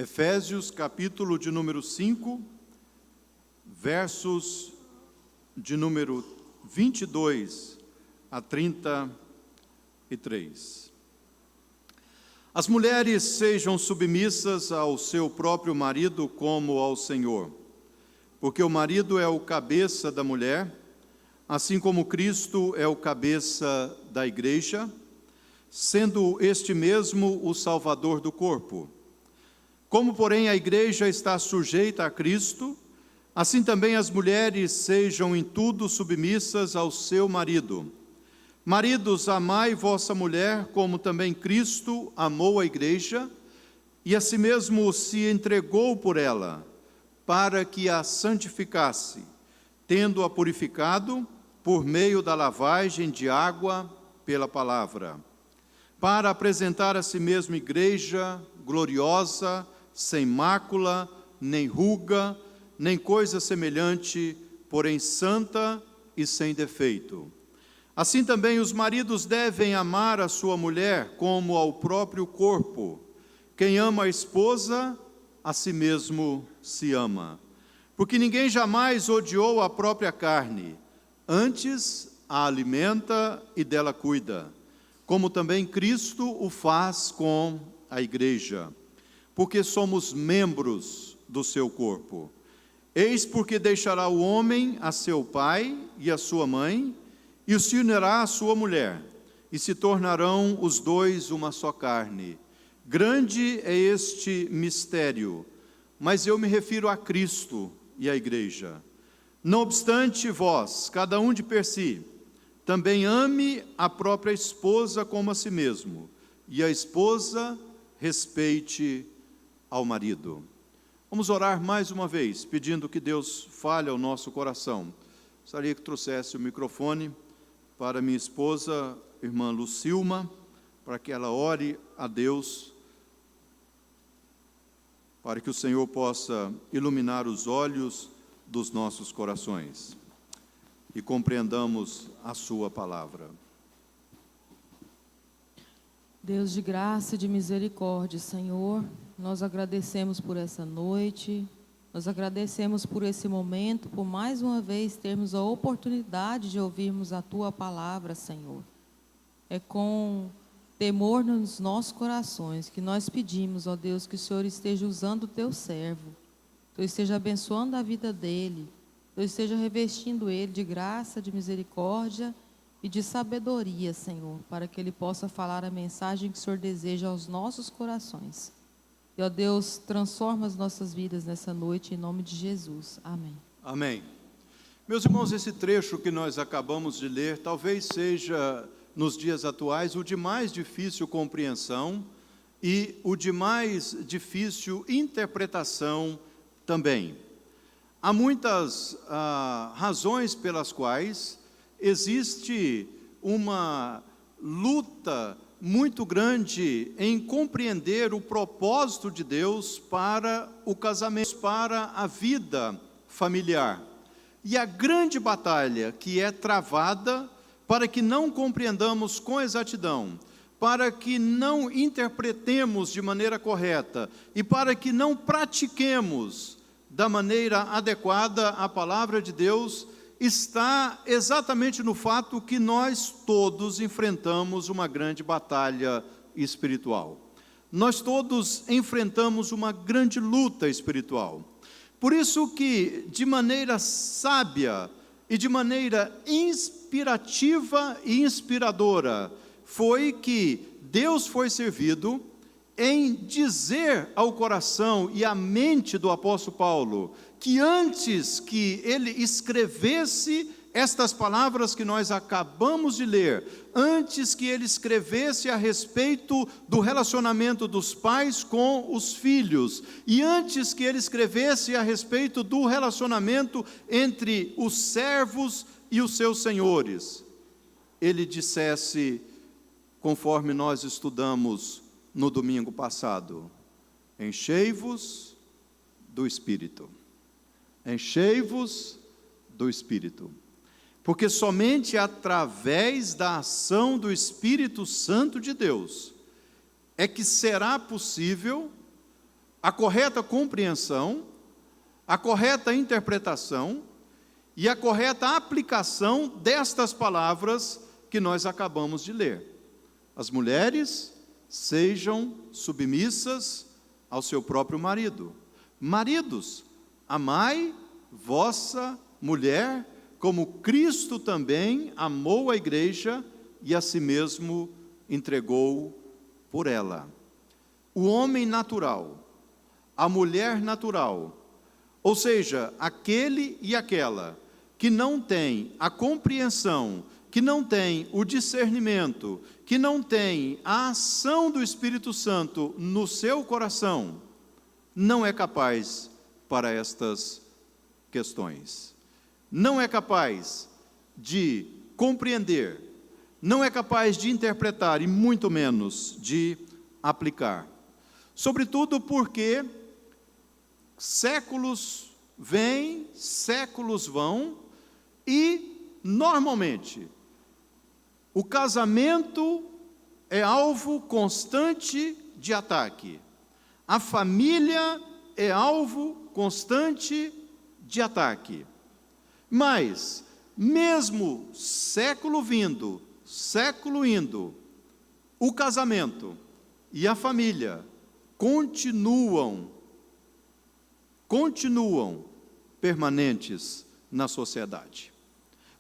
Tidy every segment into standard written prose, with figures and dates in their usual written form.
Efésios, capítulo de número 5, versos de número 22 a 33. As mulheres sejam submissas ao seu próprio marido como ao Senhor, porque o marido é o cabeça da mulher, assim como Cristo é o cabeça da igreja, sendo este mesmo o Salvador do corpo. Como, porém, a igreja está sujeita a Cristo, assim também as mulheres sejam em tudo submissas ao seu marido. Maridos, amai vossa mulher, como também Cristo amou a igreja, e a si mesmo se entregou por ela, para que a santificasse, tendo-a purificado por meio da lavagem de água pela palavra, para apresentar a si mesmo igreja gloriosa, sem mácula, nem ruga, nem coisa semelhante, porém santa e sem defeito. Assim também os maridos devem amar a sua mulher como ao próprio corpo. Quem ama a esposa, a si mesmo se ama. Porque ninguém jamais odiou a própria carne, antes a alimenta e dela cuida, como também Cristo o faz com a igreja, porque somos membros do seu corpo. Eis porque deixará o homem a seu pai e a sua mãe, e se unirá à sua mulher, e se tornarão os dois uma só carne. Grande é este mistério, mas eu me refiro a Cristo e à igreja. Não obstante vós, cada um de per si, também ame a própria esposa como a si mesmo, e a esposa respeite ao marido. Vamos orar mais uma vez, pedindo que Deus fale ao nosso coração. Gostaria que trouxesse o microfone para minha esposa, irmã Lucilma, para que ela ore a Deus, para que o Senhor possa iluminar os olhos dos nossos corações e compreendamos a sua palavra. Deus de graça e de misericórdia, Senhor, nós agradecemos por essa noite, nós agradecemos por esse momento, por mais uma vez termos a oportunidade de ouvirmos a Tua palavra, Senhor. É com temor nos nossos corações que nós pedimos, ó Deus, que o Senhor esteja usando o Teu servo, que Deus esteja abençoando a vida dele, que Deus esteja revestindo ele de graça, de misericórdia e de sabedoria, Senhor, para que ele possa falar a mensagem que o Senhor deseja aos nossos corações. E, ó Deus, transforma as nossas vidas nessa noite, em nome de Jesus. Amém. Amém. Meus irmãos, esse trecho que nós acabamos de ler, talvez seja, nos dias atuais, o de mais difícil compreensão e o de mais difícil interpretação também. Há muitas razões pelas quais existe uma luta muito grande em compreender o propósito de Deus para o casamento, para a vida familiar. E a grande batalha que é travada para que não compreendamos com exatidão, para que não interpretemos de maneira correta e para que não pratiquemos da maneira adequada a palavra de Deus, está exatamente no fato que nós todos enfrentamos uma grande batalha espiritual. Nós todos enfrentamos uma grande luta espiritual. Por isso que, de maneira sábia e de maneira inspirativa e inspiradora, foi que Deus foi servido em dizer ao coração e à mente do apóstolo Paulo que antes que ele escrevesse estas palavras que nós acabamos de ler, antes que ele escrevesse a respeito do relacionamento dos pais com os filhos, e antes que ele escrevesse a respeito do relacionamento entre os servos e os seus senhores, ele dissesse, conforme nós estudamos no domingo passado: enchei-vos do Espírito. Enchei-vos do Espírito. Porque somente através da ação do Espírito Santo de Deus é que será possível a correta compreensão, a correta interpretação e a correta aplicação destas palavras que nós acabamos de ler. As mulheres sejam submissas ao seu próprio marido. Maridos, amai vossa mulher, como Cristo também amou a igreja e a si mesmo entregou por ela. O homem natural, a mulher natural, ou seja, aquele e aquela que não tem a compreensão, que não tem o discernimento, que não tem a ação do Espírito Santo no seu coração, não é capaz para estas questões. Não é capaz de compreender, não é capaz de interpretar e muito menos de aplicar. Sobretudo porque séculos vêm, séculos vão e, normalmente, o casamento é alvo constante de ataque. A família é alvo constante de ataque. Mas, mesmo século vindo, século indo, o casamento e a família continuam permanentes na sociedade.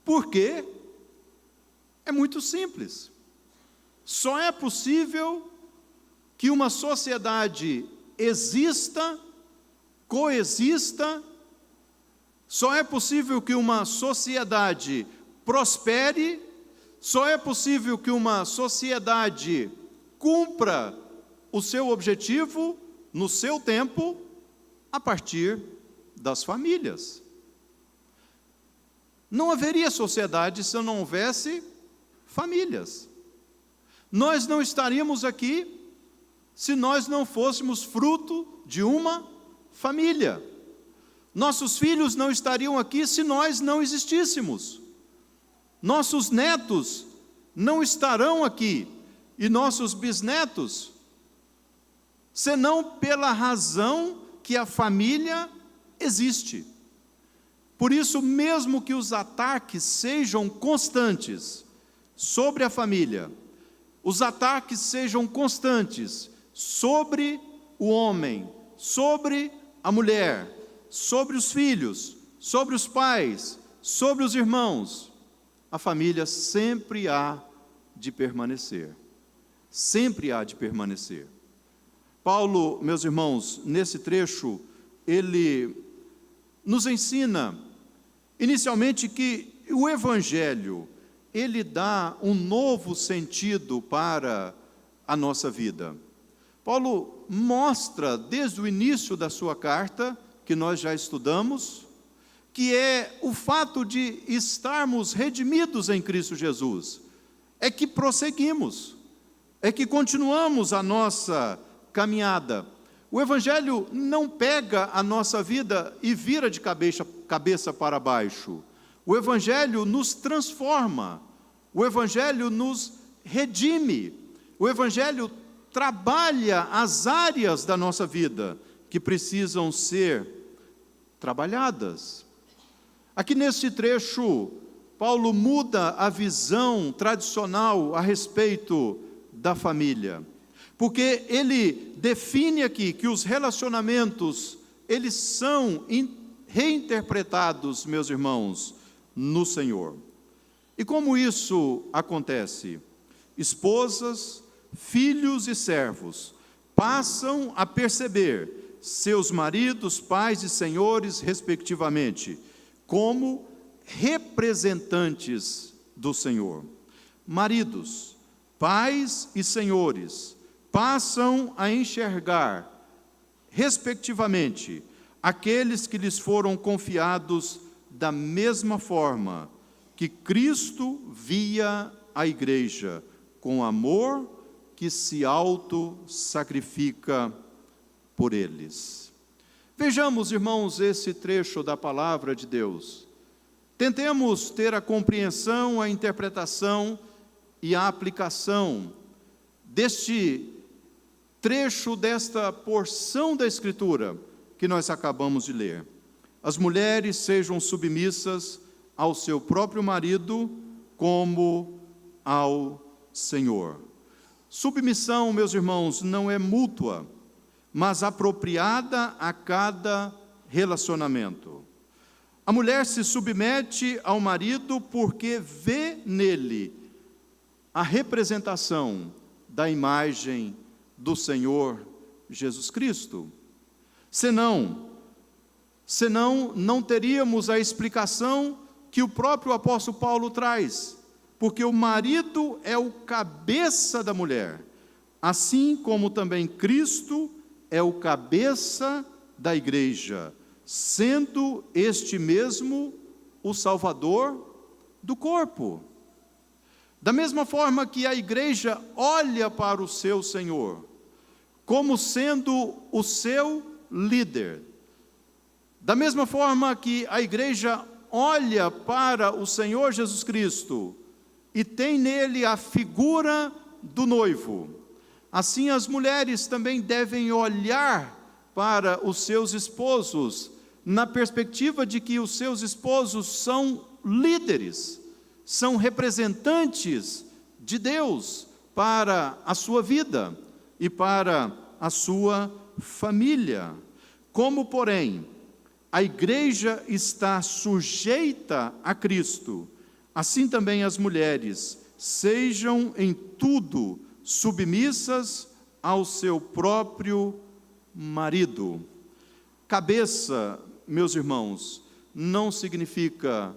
Por quê? É muito simples. Só é possível que uma sociedade exista, coexista, só é possível que uma sociedade prospere, só é possível que uma sociedade cumpra o seu objetivo no seu tempo, a partir das famílias. Não haveria sociedade se não houvesse famílias. Nós não estaríamos aqui se nós não fôssemos fruto de uma família. Nossos filhos não estariam aqui se nós não existíssemos. Nossos netos não estarão aqui, e nossos bisnetos, senão pela razão que a família existe. Por isso, mesmo que os ataques sejam constantes sobre a família, os ataques sejam constantes sobre o homem, sobre a mulher, sobre os filhos, sobre os pais, sobre os irmãos, a família sempre há de permanecer. Sempre há de permanecer. Paulo, meus irmãos, nesse trecho, ele nos ensina, inicialmente, que o Evangelho, ele dá um novo sentido para a nossa vida. Paulo mostra, desde o início da sua carta, que nós já estudamos, que é o fato de estarmos redimidos em Cristo Jesus, é que prosseguimos, é que continuamos a nossa caminhada. O Evangelho não pega a nossa vida e vira de cabeça para baixo. O Evangelho nos transforma, o Evangelho nos redime, o Evangelho trabalha as áreas da nossa vida que precisam ser trabalhadas. Aqui nesse trecho, Paulo muda a visão tradicional a respeito da família, porque ele define aqui que os relacionamentos, eles são reinterpretados, meus irmãos, no Senhor. E como isso acontece? Esposas, filhos e servos passam a perceber seus maridos, pais e senhores, respectivamente, como representantes do Senhor. Maridos, pais e senhores passam a enxergar, respectivamente, aqueles que lhes foram confiados da mesma forma que Cristo via a igreja, com amor que se auto-sacrifica por eles. Vejamos, irmãos, esse trecho da palavra de Deus. Tentemos ter a compreensão, a interpretação e a aplicação deste trecho desta porção da Escritura que nós acabamos de ler. As mulheres sejam submissas ao seu próprio marido como ao Senhor. Submissão, meus irmãos, não é mútua, mas apropriada a cada relacionamento. A mulher se submete ao marido porque vê nele a representação da imagem do Senhor Jesus Cristo. Senão não teríamos a explicação que o próprio apóstolo Paulo traz, porque o marido é o cabeça da mulher, assim como também Cristo é o cabeça da igreja, sendo este mesmo o Salvador do corpo. Da mesma forma que a igreja olha para o seu Senhor, como sendo o seu líder, da mesma forma que a igreja olha para o Senhor Jesus Cristo e tem nele a figura do noivo, assim as mulheres também devem olhar para os seus esposos, na perspectiva de que os seus esposos são líderes, são representantes de Deus para a sua vida e para a sua família. Como, porém, a igreja está sujeita a Cristo, assim também as mulheres sejam em tudo submissas ao seu próprio marido. Cabeça, meus irmãos, não significa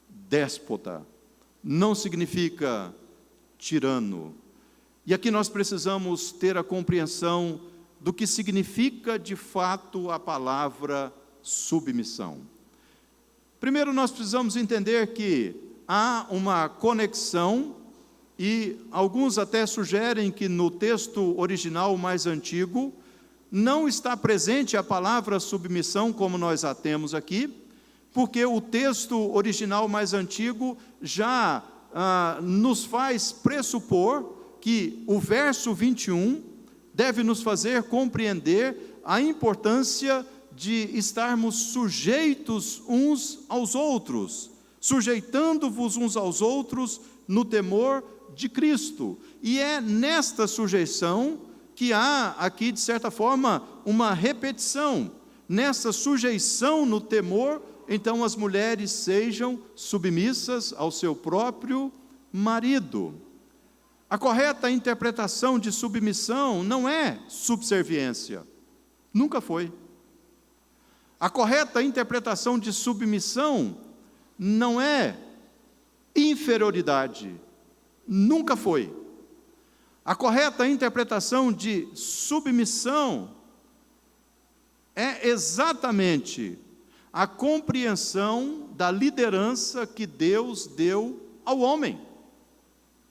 déspota, não significa tirano. E aqui nós precisamos ter a compreensão do que significa de fato a palavra submissão. Primeiro nós precisamos entender que há uma conexão, e alguns até sugerem que no texto original mais antigo não está presente a palavra submissão como nós a temos aqui, porque o texto original mais antigo já nos faz pressupor que o verso 21 deve nos fazer compreender a importância de estarmos sujeitos uns aos outros, sujeitando-vos uns aos outros no temor de Cristo. E é nesta sujeição que há aqui, de certa forma, uma repetição. Nessa sujeição no temor, então as mulheres sejam submissas ao seu próprio marido. A correta interpretação de submissão não é subserviência, nunca foi. A correta interpretação de submissão não é inferioridade, nunca foi. A correta interpretação de submissão é exatamente a compreensão da liderança que Deus deu ao homem.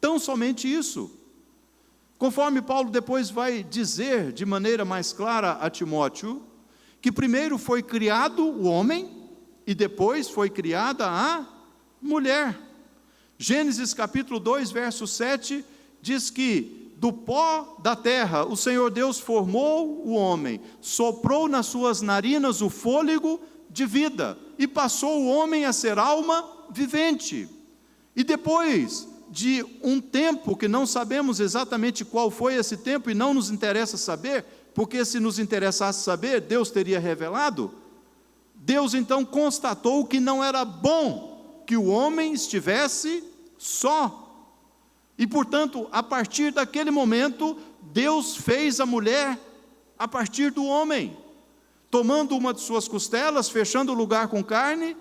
Tão somente isso. Conforme Paulo depois vai dizer de maneira mais clara a Timóteo, que primeiro foi criado o homem e depois foi criada a mulher. Gênesis capítulo 2, verso 7, diz que do pó da terra o Senhor Deus formou o homem, soprou nas suas narinas o fôlego de vida e passou o homem a ser alma vivente. E depois de um tempo que não sabemos exatamente qual foi esse tempo e não nos interessa saber, porque se nos interessasse saber, Deus teria revelado. Deus então constatou que não era bom que o homem estivesse só. E portanto, a partir daquele momento, Deus fez a mulher a partir do homem, tomando uma de suas costelas, fechando o lugar com carne,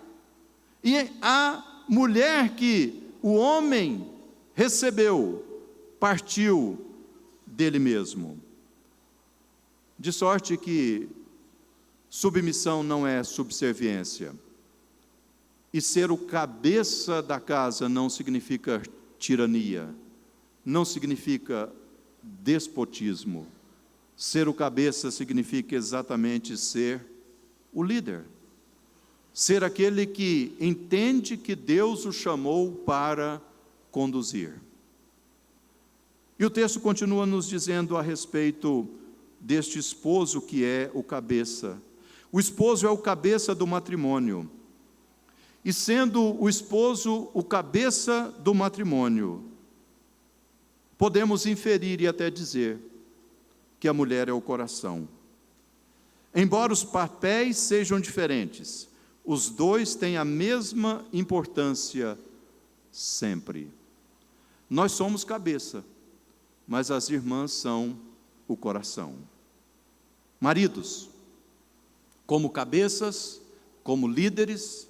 e a mulher que o homem recebeu, partiu dele mesmo. De sorte que submissão não é subserviência. E ser o cabeça da casa não significa tirania, não significa despotismo. Ser o cabeça significa exatamente ser o líder. Ser aquele que entende que Deus o chamou para conduzir. E o texto continua nos dizendo a respeito deste esposo que é o cabeça. O esposo é o cabeça do matrimônio. E sendo o esposo o cabeça do matrimônio, podemos inferir e até dizer que a mulher é o coração. Embora os papéis sejam diferentes, os dois têm a mesma importância sempre. Nós somos cabeça, mas as irmãs são o coração. Maridos, como cabeças, como líderes,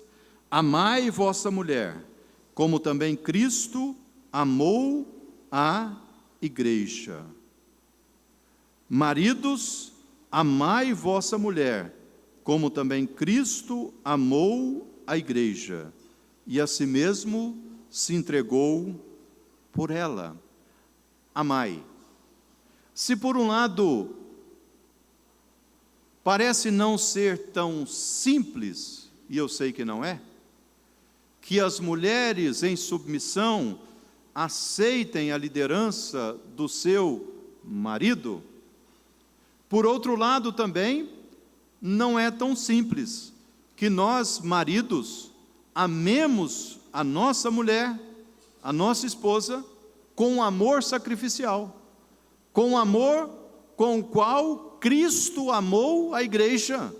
amai vossa mulher, como também Cristo amou a igreja. Maridos, amai vossa mulher, como também Cristo amou a igreja, e a si mesmo se entregou por ela. Amai. Se por um lado parece não ser tão simples, e eu sei que não é, que as mulheres em submissão aceitem a liderança do seu marido, por outro lado também, não é tão simples que nós, maridos, amemos a nossa mulher, a nossa esposa, com amor sacrificial, com amor com o qual Cristo amou a igreja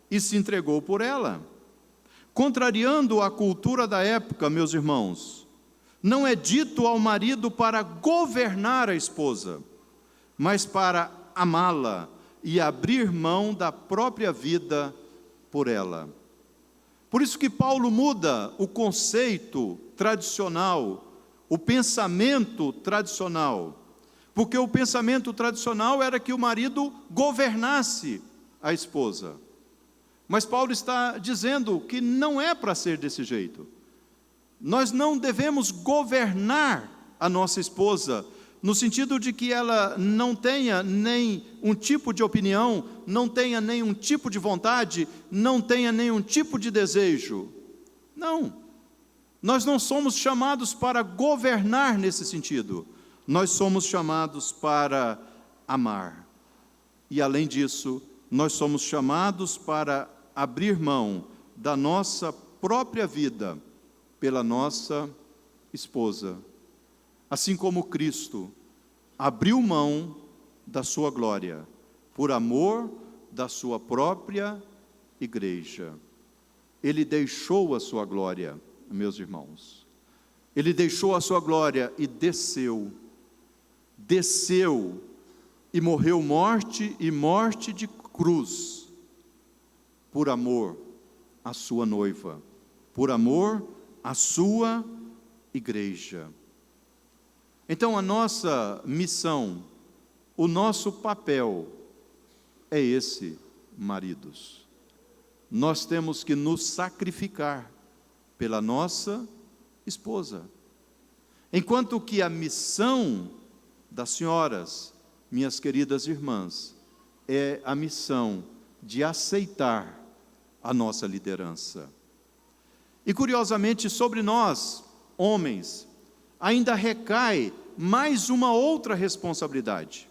e se entregou por ela. Contrariando a cultura da época, meus irmãos, não é dito ao marido para governar a esposa, mas para amá-la e abrir mão da própria vida por ela. Por isso que Paulo muda o conceito tradicional, o pensamento tradicional, porque o pensamento tradicional era que o marido governasse a esposa. Mas Paulo está dizendo que não é para ser desse jeito. Nós não devemos governar a nossa esposa, no sentido de que ela não tenha nem um tipo de opinião, não tenha nenhum tipo de vontade, não tenha nenhum tipo de desejo. Não. Nós não somos chamados para governar nesse sentido. Nós somos chamados para amar. E além disso, nós somos chamados para abrir mão da nossa própria vida pela nossa esposa. Assim como Cristo abriu mão da sua glória, por amor da sua própria igreja. Ele deixou a sua glória, meus irmãos. Ele deixou a sua glória e desceu e morreu morte e morte de cruz, por amor à sua noiva, por amor à sua igreja. Então a nossa missão, o nosso papel é esse, maridos. Nós temos que nos sacrificar pela nossa esposa. Enquanto que a missão das senhoras, minhas queridas irmãs, é a missão de aceitar a nossa liderança. E curiosamente sobre nós, homens, ainda recai mais uma outra responsabilidade.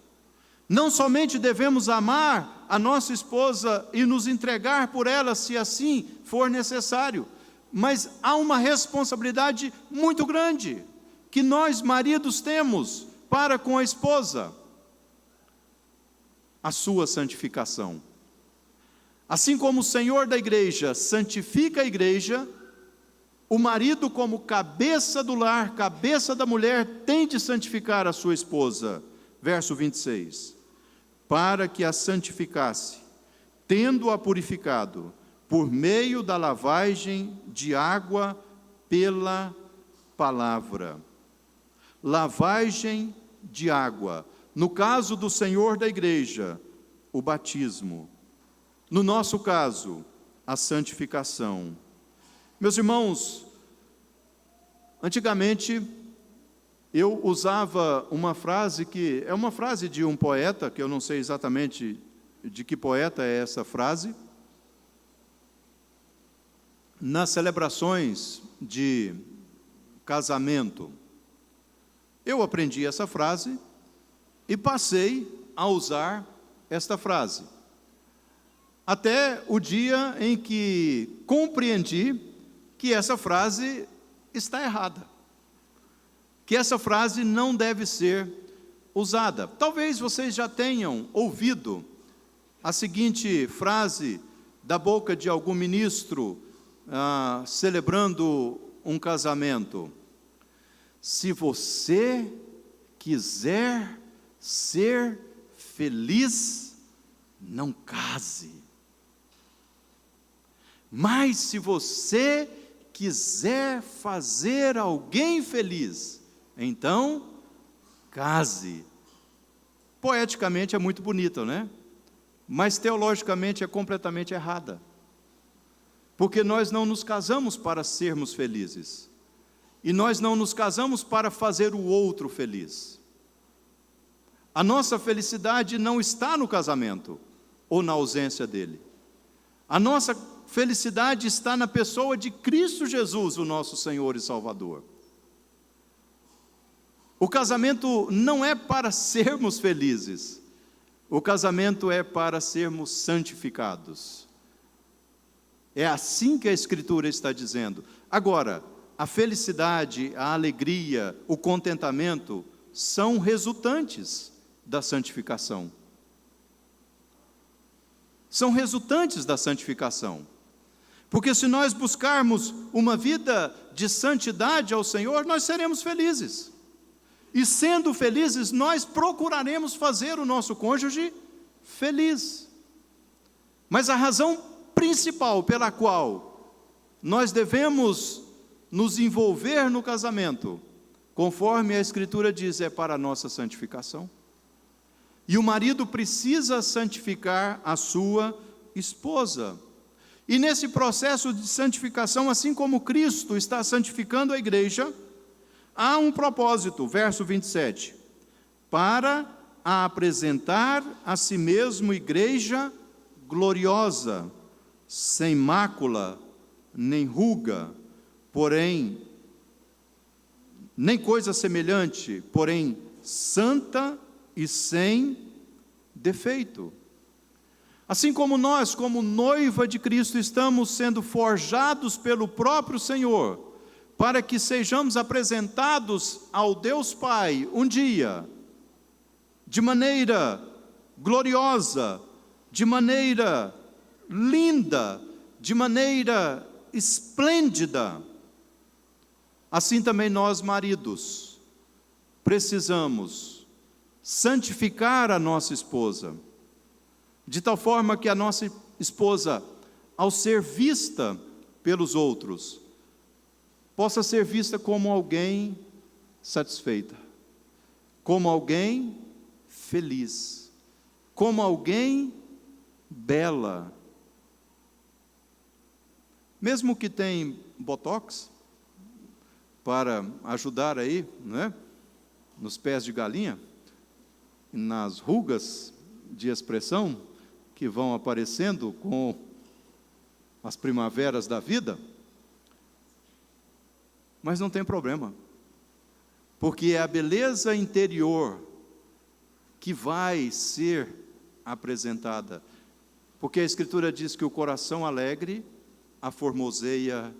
Não somente devemos amar a nossa esposa e nos entregar por ela, se assim for necessário, mas há uma responsabilidade muito grande, que nós maridos temos para com a esposa, a sua santificação. Assim como o Senhor da igreja santifica a igreja, o marido, como cabeça do lar, cabeça da mulher, tem de santificar a sua esposa. Verso 26. Para que a santificasse, tendo-a purificado, por meio da lavagem de água pela palavra. Lavagem de água. No caso do Senhor da igreja, o batismo. No nosso caso, a santificação. Meus irmãos, antigamente eu usava uma frase que é uma frase de um poeta, que eu não sei exatamente de que poeta é essa frase. Nas celebrações de casamento, eu aprendi essa frase e passei a usar esta frase, até o dia em que compreendi que essa frase está errada, que essa frase não deve ser usada. Talvez vocês já tenham ouvido a seguinte frase da boca de algum ministro celebrando um casamento: se você quiser ser feliz, não case. Mas se você quiser fazer alguém feliz, então case. Poeticamente é muito bonito, né? Mas teologicamente é completamente errada. Porque nós não nos casamos para sermos felizes. E nós não nos casamos para fazer o outro feliz. A nossa felicidade não está no casamento ou na ausência dele. A nossa felicidade está na pessoa de Cristo Jesus, o nosso Senhor e Salvador. O casamento não é para sermos felizes. O casamento é para sermos santificados. É assim que a Escritura está dizendo. Agora, a felicidade, a alegria, o contentamento são resultantes da santificação. São resultantes da santificação. Porque se nós buscarmos uma vida de santidade ao Senhor, nós seremos felizes. E sendo felizes, nós procuraremos fazer o nosso cônjuge feliz. Mas a razão principal pela qual nós devemos nos envolver no casamento, conforme a Escritura diz, é para a nossa santificação. E o marido precisa santificar a sua esposa. E nesse processo de santificação, assim como Cristo está santificando a igreja, há um propósito, verso 27, para a apresentar a si mesmo igreja gloriosa, sem mácula, nem ruga, porém, nem coisa semelhante, porém, santa e sem defeito. Assim como nós, como noiva de Cristo, estamos sendo forjados pelo próprio Senhor, para que sejamos apresentados ao Deus Pai um dia, de maneira gloriosa, de maneira linda, de maneira esplêndida. Assim também nós, maridos, precisamos santificar a nossa esposa, de tal forma que a nossa esposa, ao ser vista pelos outros, possa ser vista como alguém satisfeita, como alguém feliz, como alguém bela. Mesmo que tem botox, para ajudar aí, né, nos pés de galinha, nas rugas de expressão que vão aparecendo com as primaveras da vida, mas não tem problema, porque é a beleza interior que vai ser apresentada, porque a Escritura diz que o coração alegre aformoseia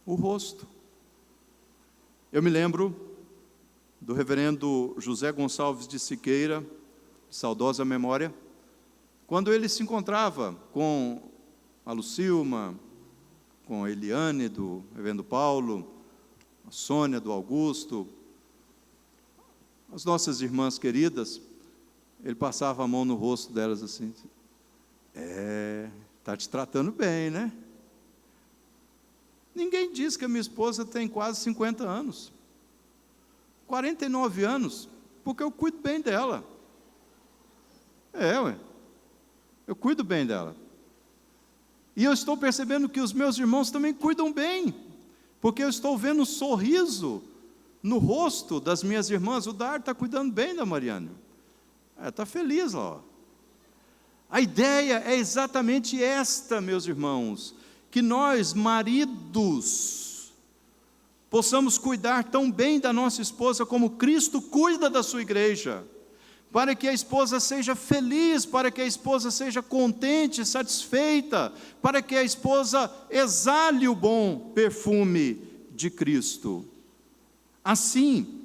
o rosto. Eu me lembro do reverendo José Gonçalves de Siqueira, de saudosa memória, quando ele se encontrava com a Lucilma, com a Eliane, do reverendo Paulo, a Sônia, do Augusto, as nossas irmãs queridas, ele passava a mão no rosto delas assim, está te tratando bem, né? Ninguém diz que a minha esposa tem quase 50 anos, 49 anos, porque eu cuido bem dela. Eu cuido bem dela. E eu estou percebendo que os meus irmãos também cuidam bem, porque eu estou vendo um sorriso no rosto das minhas irmãs. O Dar está cuidando bem da Mariane, está feliz lá. A ideia é exatamente esta, meus irmãos, que nós, maridos, possamos cuidar tão bem da nossa esposa como Cristo cuida da sua igreja, para que a esposa seja feliz, para que a esposa seja contente, satisfeita, para que a esposa exale o bom perfume de Cristo. Assim,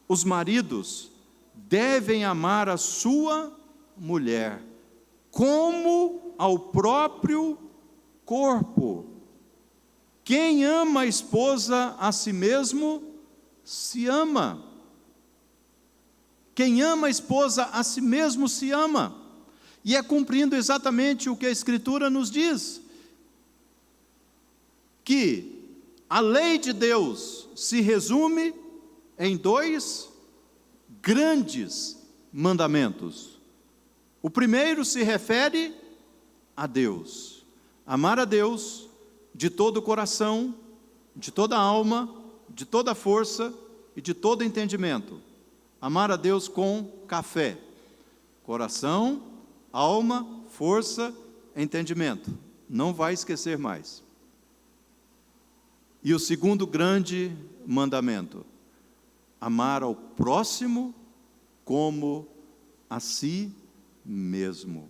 os maridos devem amar a sua mulher como ao próprio corpo. Quem ama a esposa a si mesmo, se ama. Quem ama a esposa a si mesmo se ama, e é cumprindo exatamente o que a Escritura nos diz, que a lei de Deus se resume em 2 grandes mandamentos. O primeiro se refere a Deus, amar a Deus de todo o coração, de toda a alma, de toda a força e de todo entendimento. Amar a Deus com café, coração, alma, força, entendimento. Não vai esquecer mais. E o segundo grande mandamento, amar ao próximo como a si mesmo.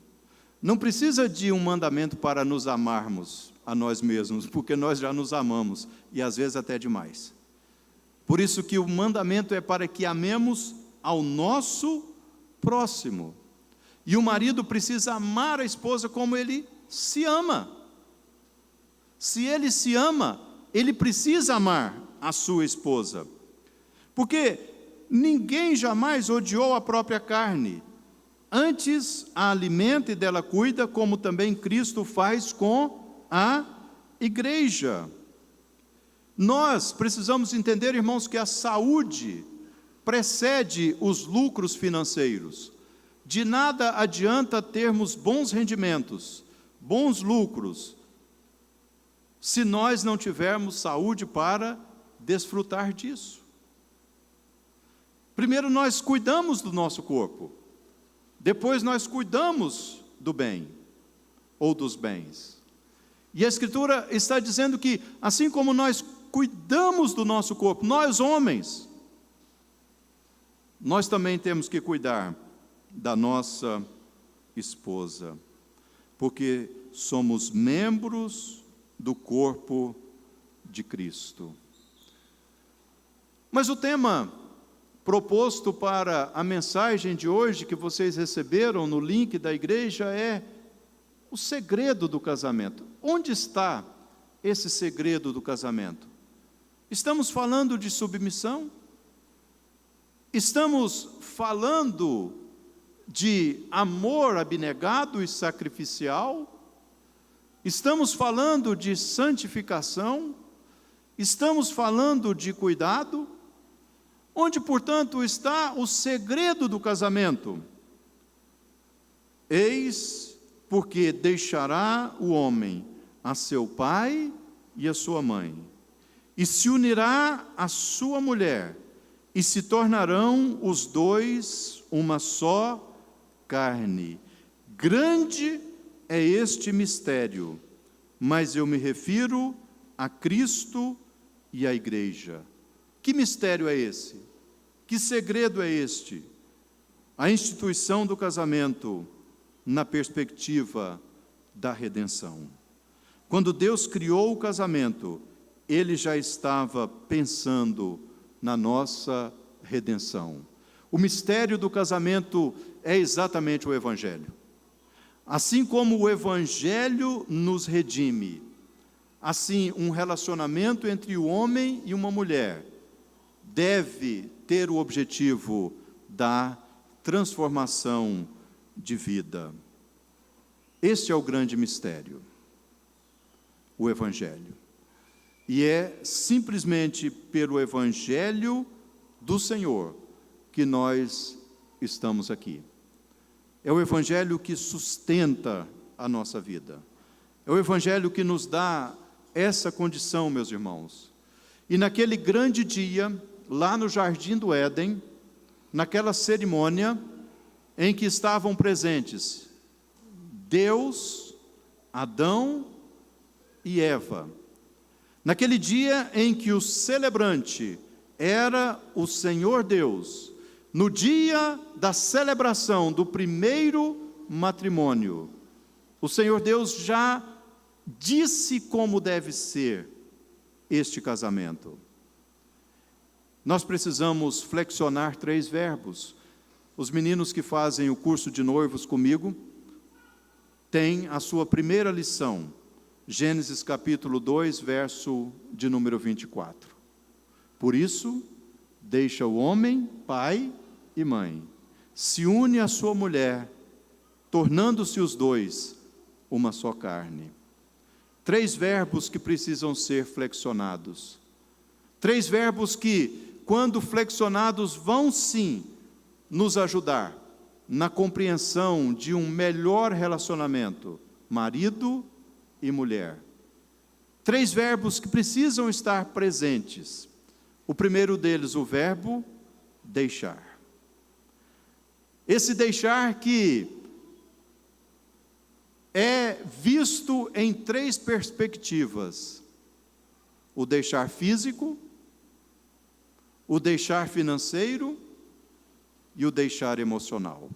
Não precisa de um mandamento para nos amarmos a nós mesmos, porque nós já nos amamos, e às vezes até demais. Por isso que o mandamento é para que amemos ao nosso próximo. E o marido precisa amar a esposa como ele se ama. Se ele se ama, ele precisa amar a sua esposa. Porque ninguém jamais odiou a própria carne. Antes a alimenta e dela cuida, como também Cristo faz com a igreja. Nós precisamos entender, irmãos, que a saúde precede os lucros financeiros. De nada adianta termos bons rendimentos, bons lucros, se nós não tivermos saúde para desfrutar disso. Primeiro nós cuidamos do nosso corpo, depois nós cuidamos do bem, ou dos bens. E a Escritura está dizendo que, assim como nós cuidamos do nosso corpo, nós homens, nós também temos que cuidar da nossa esposa, porque somos membros do corpo de Cristo. Mas o tema proposto para a mensagem de hoje, que vocês receberam no link da igreja, é o segredo do casamento. Onde está esse segredo do casamento? Estamos falando de submissão? Estamos falando de amor abnegado e sacrificial? Estamos falando de santificação? Estamos falando de cuidado? Onde, portanto, está o segredo do casamento? Eis porque deixará o homem a seu pai e a sua mãe, e se unirá à sua mulher, e se tornarão os dois uma só carne. Grande é este mistério, mas eu me refiro a Cristo e à igreja. Que mistério é esse? Que segredo é este? A instituição do casamento na perspectiva da redenção. Quando Deus criou o casamento, Ele já estava pensando na nossa redenção. O mistério do casamento é exatamente o Evangelho. Assim como o Evangelho nos redime, assim um relacionamento entre o homem e uma mulher deve ter o objetivo da transformação de vida. Este é o grande mistério, o Evangelho. E é simplesmente pelo Evangelho do Senhor que nós estamos aqui. É o Evangelho que sustenta a nossa vida. É o Evangelho que nos dá essa condição, meus irmãos. E naquele grande dia, lá no Jardim do Éden, naquela cerimônia em que estavam presentes Deus, Adão e Eva, naquele dia em que o celebrante era o Senhor Deus, no dia da celebração do primeiro matrimônio, o Senhor Deus já disse como deve ser este casamento. Nós precisamos flexionar 3 verbos. Os meninos que fazem o curso de noivos comigo têm a sua primeira lição, Gênesis capítulo 2, verso de número 24. Por isso, deixa o homem, pai e mãe, se une à sua mulher, tornando-se os dois uma só carne. 3 verbos que precisam ser flexionados. 3 verbos que, quando flexionados, vão sim nos ajudar na compreensão de um melhor relacionamento, marido e mulher. 3 verbos que precisam estar presentes. O primeiro deles, o verbo deixar. Esse deixar que é visto em 3 perspectivas: o deixar físico, o deixar financeiro e o deixar emocional.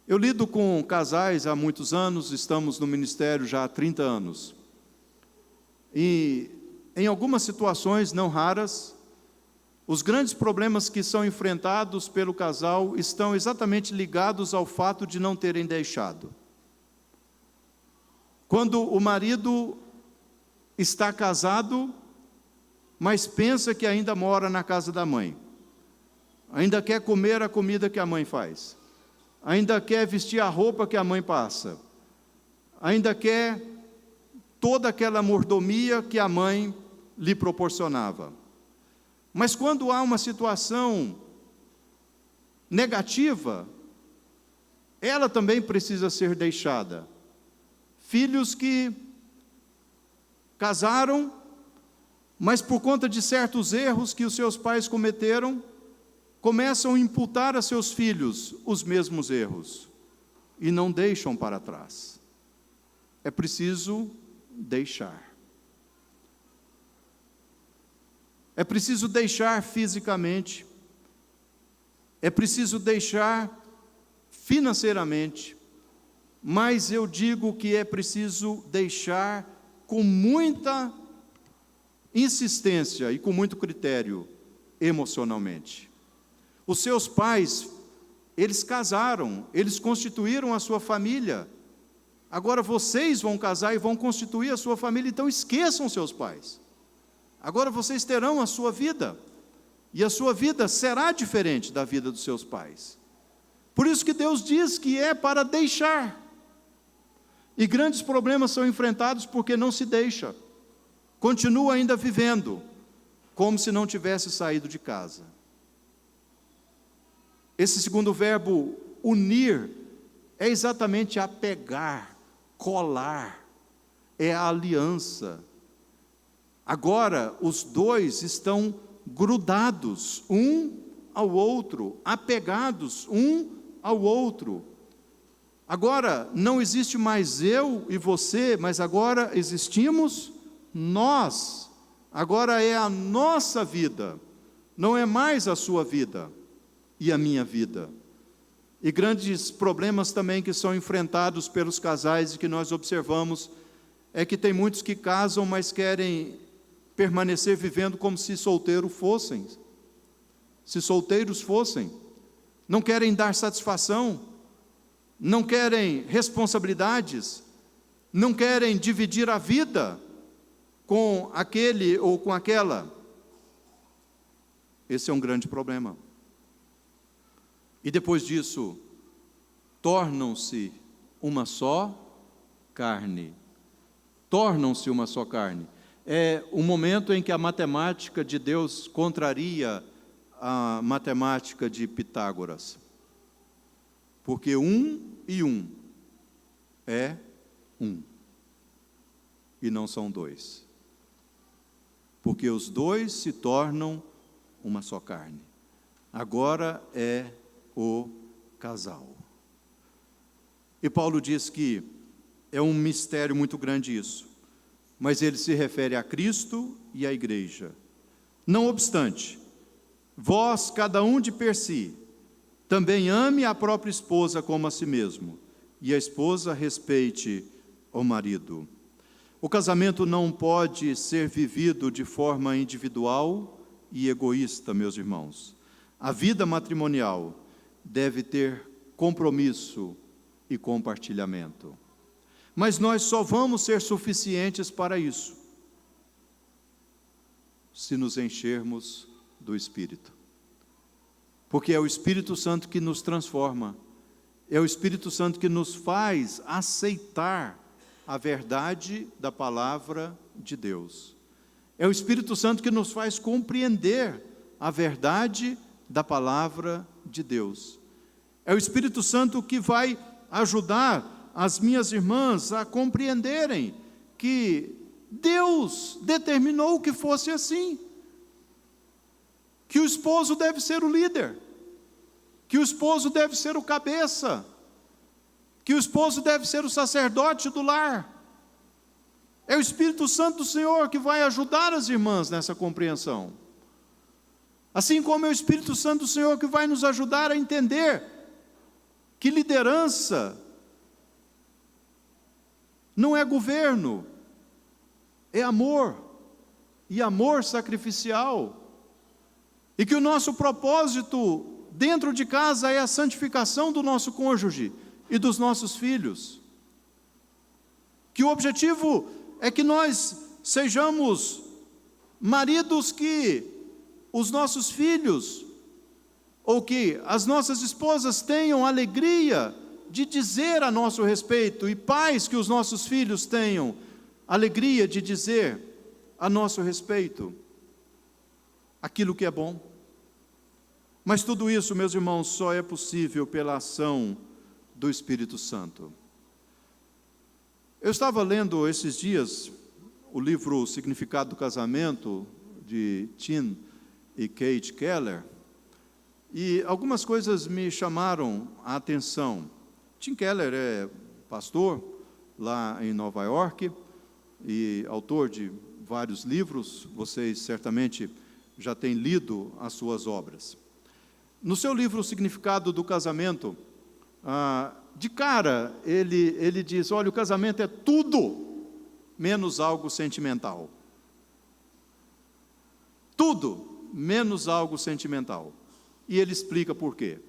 Eu lido com casais há muitos anos, estamos no ministério já há 30 anos. E em algumas situações não raras, os grandes problemas que são enfrentados pelo casal estão exatamente ligados ao fato de não terem deixado. Quando o marido está casado, mas pensa que ainda mora na casa da mãe, ainda quer comer a comida que a mãe faz, ainda quer vestir a roupa que a mãe passa, ainda quer toda aquela mordomia que a mãe lhe proporcionava. Mas quando há uma situação negativa, ela também precisa ser deixada. Filhos que casaram, mas por conta de certos erros que os seus pais cometeram, começam a imputar a seus filhos os mesmos erros e não deixam para trás. É preciso deixar. É preciso deixar fisicamente, é preciso deixar financeiramente, mas eu digo que é preciso deixar com muita insistência e com muito critério emocionalmente. Os seus pais, eles casaram, eles constituíram a sua família. Agora vocês vão casar e vão constituir a sua família, então esqueçam seus pais. Agora vocês terão a sua vida, e a sua vida será diferente da vida dos seus pais. Por isso que Deus diz que é para deixar. E grandes problemas são enfrentados porque não se deixa. Continua ainda vivendo, como se não tivesse saído de casa. Esse segundo verbo, unir, é exatamente apegar, colar, é a aliança. Agora, os dois estão grudados um ao outro, apegados um ao outro. Agora, não existe mais eu e você, mas agora existimos nós. Agora é a nossa vida, não é mais a sua vida e a minha vida. E grandes problemas também que são enfrentados pelos casais e que nós observamos, é que tem muitos que casam, mas querem permanecer vivendo como se solteiros fossem. Se solteiros fossem. Não querem dar satisfação, não querem responsabilidades, não querem dividir a vida com aquele ou com aquela. Esse é um grande problema. E depois disso, tornam-se uma só carne. Tornam-se uma só carne. É o momento em que a matemática de Deus contraria a matemática de Pitágoras. Porque 1 e 1 é 1. E não são 2. Porque os dois se tornam uma só carne. Agora é o casal. E Paulo diz que é um mistério muito grande isso. Mas ele se refere a Cristo e à igreja. Não obstante, Vós, cada um de per si, também ame a própria esposa como a si mesmo, e a esposa respeite o marido. O casamento não pode ser vivido de forma individual e egoísta, meus irmãos. A vida matrimonial deve ter compromisso e compartilhamento. Mas nós só vamos ser suficientes para isso se nos enchermos do Espírito. Porque é o Espírito Santo que nos transforma, é o Espírito Santo que nos faz aceitar a verdade da palavra de Deus. É o Espírito Santo que nos faz compreender a verdade da palavra de Deus. É o Espírito Santo que vai ajudar as minhas irmãs a compreenderem que Deus determinou que fosse assim. Que o esposo deve ser o líder, que o esposo deve ser o cabeça, que o esposo deve ser o sacerdote do lar. É o Espírito Santo do Senhor que vai ajudar as irmãs nessa compreensão. Assim como é o Espírito Santo do Senhor que vai nos ajudar a entender que liderança não é governo, é amor, e amor sacrificial. E que o nosso propósito dentro de casa é a santificação do nosso cônjuge e dos nossos filhos. Que o objetivo é que nós sejamos maridos que os nossos filhos, ou que as nossas esposas tenham alegria de dizer a nosso respeito, e pais que os nossos filhos tenham alegria de dizer a nosso respeito aquilo que é bom. Mas tudo isso, meus irmãos, só é possível pela ação do Espírito Santo. Eu estava lendo esses dias o livro O Significado do Casamento, de Tim e Kate Keller, e algumas coisas me chamaram a atenção. Tim Keller é pastor lá em Nova York e autor de vários livros, vocês certamente já têm lido as suas obras. No seu livro O Significado do Casamento, de cara, ele diz, olha, o casamento é tudo menos algo sentimental. Tudo menos algo sentimental. E ele explica por quê.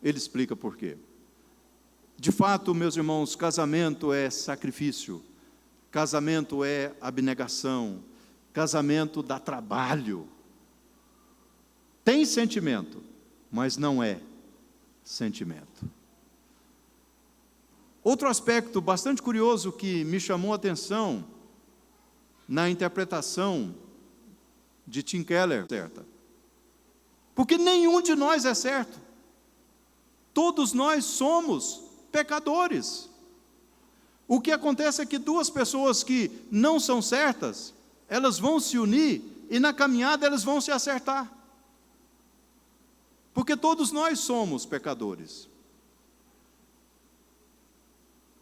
Ele explica por quê. De fato, meus irmãos, casamento é sacrifício, casamento é abnegação, casamento dá trabalho. Tem sentimento, mas não é sentimento. Outro aspecto bastante curioso que me chamou a atenção na interpretação de Tim Keller, certa. Porque nenhum de nós é certo. Todos nós somos pecadores. O que acontece é que duas pessoas que não são certas, elas vão se unir e na caminhada elas vão se acertar. Porque todos nós somos pecadores.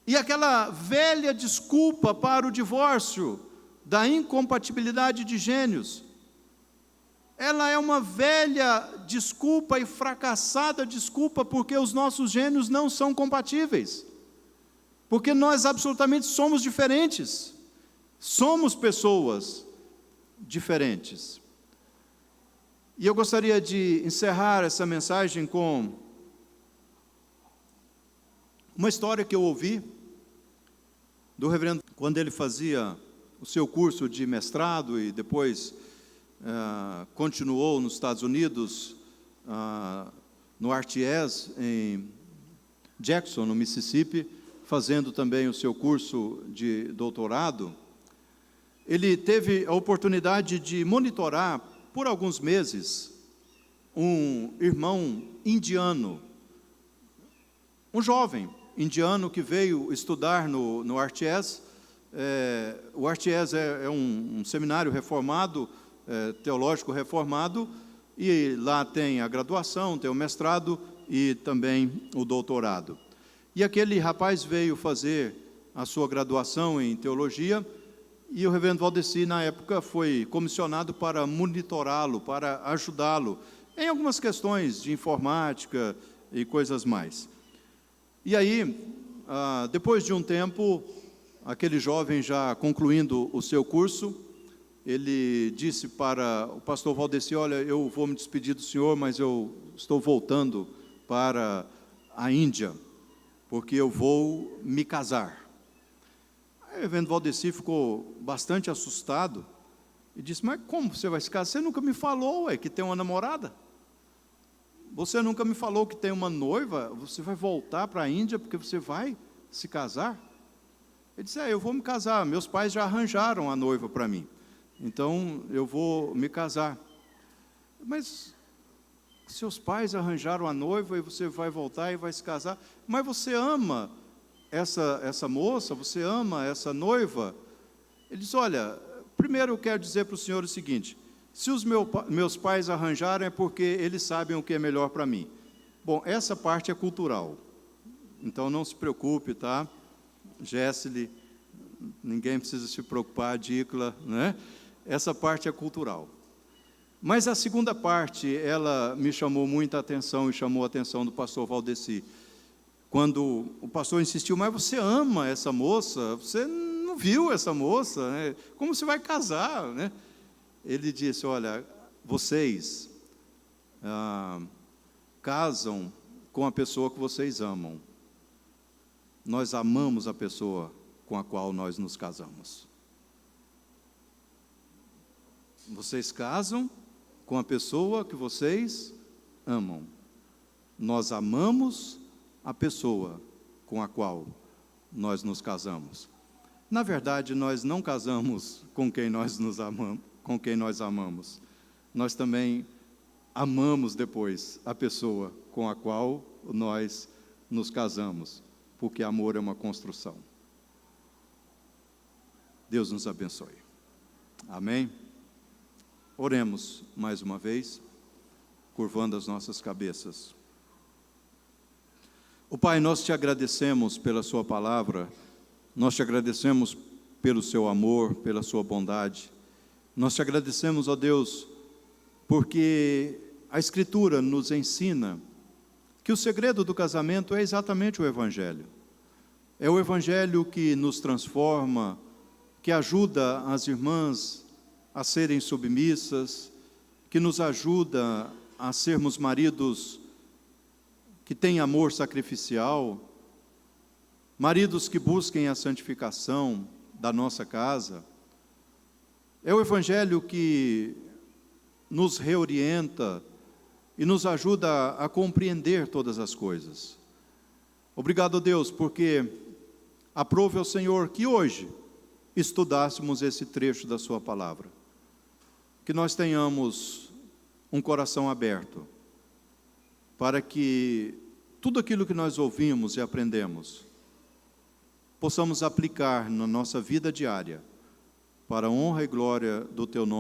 E aquela velha desculpa para o divórcio, da incompatibilidade de gênios, ela é uma velha desculpa e fracassada desculpa porque os nossos gênios não são compatíveis. Porque nós absolutamente somos diferentes. Somos pessoas diferentes. E eu gostaria de encerrar essa mensagem com uma história que eu ouvi do reverendo, quando ele fazia o seu curso de mestrado e depois continuou nos Estados Unidos, no RTS, em Jackson, no Mississippi, fazendo também o seu curso de doutorado. Ele teve a oportunidade de monitorar por alguns meses um irmão indiano, um jovem indiano que veio estudar no RTS. O RTS é um seminário reformado, teológico reformado, e lá tem a graduação, tem o mestrado e também o doutorado. E aquele rapaz veio fazer a sua graduação em teologia E o reverendo Valdeci, na época, foi comissionado para monitorá-lo, para ajudá-lo em algumas questões de informática e coisas mais. E aí, depois de um tempo, aquele jovem já concluindo o seu curso, ele disse para o pastor Valdeci: olha, eu vou me despedir do senhor, mas eu estou voltando para a Índia, porque eu vou me casar. Aí o reverendo Valdeci ficou bastante assustado e disse: mas como você vai se casar? Você nunca me falou que tem uma namorada? Você nunca me falou que tem uma noiva? Você vai voltar para a Índia porque você vai se casar? Ele disse: eu vou me casar, meus pais já arranjaram a noiva para mim, então eu vou me casar. Mas seus pais arranjaram a noiva e você vai voltar e vai se casar? Mas você ama essa moça, você ama essa noiva? Ele diz: olha, primeiro eu quero dizer para o senhor o seguinte: se os meus pais arranjaram é porque eles sabem o que é melhor para mim. Bom, essa parte é cultural, então não se preocupe, tá? Jéssili, ninguém precisa se preocupar, Dicla, né? Essa parte é cultural. Mas a segunda parte, ela me chamou muita atenção e chamou a atenção do pastor Valdeci. Quando o pastor insistiu: mas você ama essa moça? Você não viu essa moça, né? Como você vai casar, né? Ele disse: olha, vocês casam com a pessoa que vocês amam. Nós amamos a pessoa com a qual nós nos casamos. Vocês casam com a pessoa que vocês amam. Nós amamos a pessoa com a qual nós nos casamos. Na verdade, nós não casamos com quem nós nos amamos, com quem nós amamos. Nós também amamos depois a pessoa com a qual nós nos casamos, porque amor é uma construção. Deus nos abençoe. Amém? Oremos mais uma vez, curvando as nossas cabeças. Pai, nós te agradecemos pela sua palavra, nós te agradecemos pelo seu amor, pela sua bondade. Nós te agradecemos, ó Deus, porque a Escritura nos ensina que o segredo do casamento é exatamente o Evangelho. É o Evangelho que nos transforma, que ajuda as irmãs a serem submissas, que nos ajuda a sermos maridos que têm amor sacrificial, maridos que busquem a santificação da nossa casa. É o Evangelho que nos reorienta e nos ajuda a compreender todas as coisas. Obrigado, Deus, porque aprove ao Senhor que hoje estudássemos esse trecho da sua palavra. Que nós tenhamos um coração aberto para que tudo aquilo que nós ouvimos e aprendemos possamos aplicar na nossa vida diária para a honra e glória do teu nome.